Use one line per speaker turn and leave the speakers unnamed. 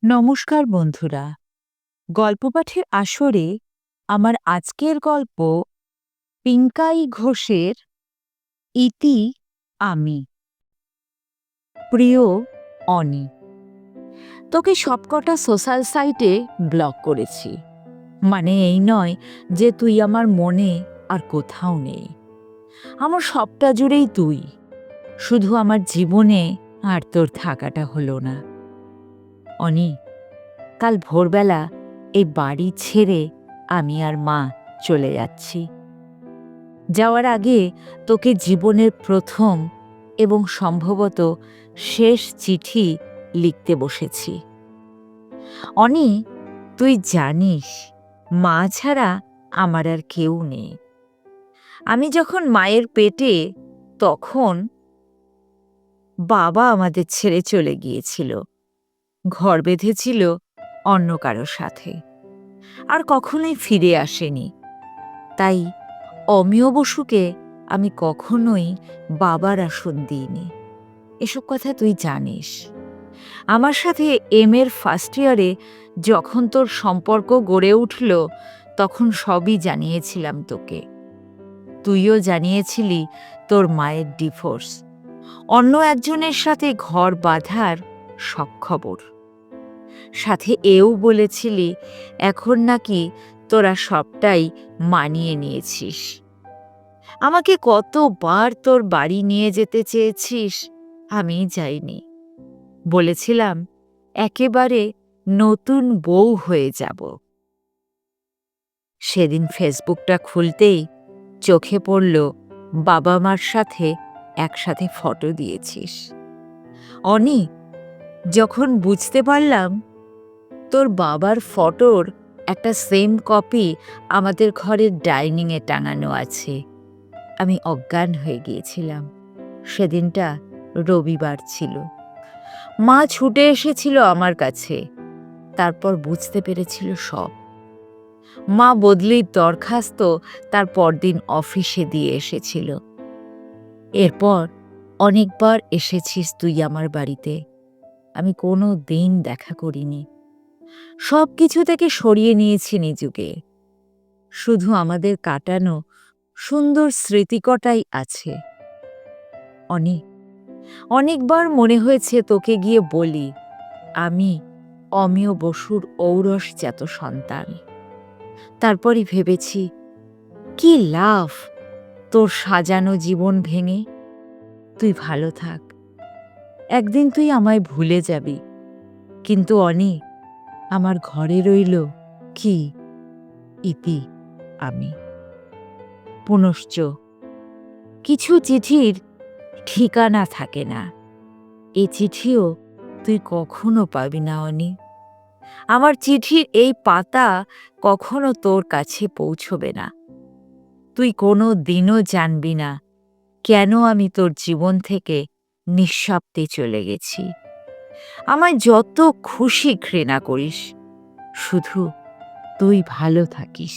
নমস্কার বন্ধুরা, গল্প পাঠের আসরে আমার আজকের গল্প পিঙ্কাই ঘোষের ইতি আমি। প্রিয় অনি, তোকে সবকটা সোশ্যাল সাইটে ব্লক করেছি। মানে এই নয় যে তুই আমার মনে আর কোথাও নেই। আমার সবটা জুড়েই তুই, শুধু আমার জীবনে আর তোর থাকাটা হলো না। অনি, কাল ভোরবেলা এই বাড়ি ছেড়ে আমি আর মা চলে যাচ্ছি। যাওয়ার আগে তোকে জীবনের প্রথম এবং সম্ভবত শেষ চিঠি লিখতে বসেছি। অনি, তুই জানিস মা ছাড়া আমার আর কেউ নেই। আমি যখন মায়ের পেটে তখন বাবা আমাদের ছেড়ে চলে গিয়েছিল, ঘর বেঁধেছিল অন্য কারো সাথে, আর কখনোই ফিরে আসেনি। তাই অমিয় বসুকে আমি কখনোই বাবার আসন দিইনি। এসব কথা তুই জানিস। আমার সাথে এর ফার্স্ট ইয়ারে যখন তোর সম্পর্ক গড়ে উঠল, তখন সবই জানিয়েছিলাম তোকে। তুইও জানিয়েছিলি তোর মায়ের ডিভোর্স, অন্য একজনের সাথে ঘর বাঁধার সব খবর। সাথে এও বলেছিলি এখন নাকি তোরা সবটাই মানিয়ে নিয়েছিস। আমাকে কতবার তোর বাড়ি নিয়ে যেতে চেয়েছিস, আমি যাইনি। বলেছিলাম একেবারে নতুন বউ হয়ে যাব। সেদিন ফেসবুকটা খুলতেই চোখে পড়ল বাবা মার সাথে একসাথে ফটো দিয়েছিস। অনি, যখন বুঝতে পারলাম তোর বাবার ফটোর একটা সেম কপি আমাদের ঘরের ডাইনিংয়ে টাঙানো আছে, আমি অজ্ঞান হয়ে গিয়েছিলাম। সেদিনটা রবিবার ছিল। মা ছুটে এসেছিল আমার কাছে, তারপর বুঝতে পেরেছিল সব। মা বদলির দরখাস্ত তার পরদিন অফিসে দিয়ে এসেছিল। এরপর অনেকবার এসেছিস তুই আমার বাড়িতে, আমি কোনো দিন দেখা করিনি। সব কিছু থেকে সরিয়ে নিয়েছি নিজেকে, শুধু আমাদের কাটানো সুন্দর স্মৃতিকটাই আছে। অনেকবার মনে হয়েছে তোকে গিয়ে বলি আমি অমিয় বসুর ঔরসজাত সন্তান। তারপরই ভেবেছি কি লাভ তোর সাজানো জীবন ভেঙে। তুই ভালো থাক, একদিন তুই আমায় ভুলে যাবি। কিন্তু অনি, আমার ঘরে রইল কি ইতি আমি। পুনশ্চ কিছু চিঠির ঠিকানা থাকে না, এই চিঠিও তুই কখনো পাবি না অনি। আমার চিঠির এই পাতা কখনো তোর কাছে পৌঁছবে না। তুই কোনো দিনও জানবি না কেন আমি তোর জীবন থেকে নিঃশব্দে চলে গেছি। আমায় যত খুশি ঘৃণা করিস, শুধু তুই ভালো থাকিস।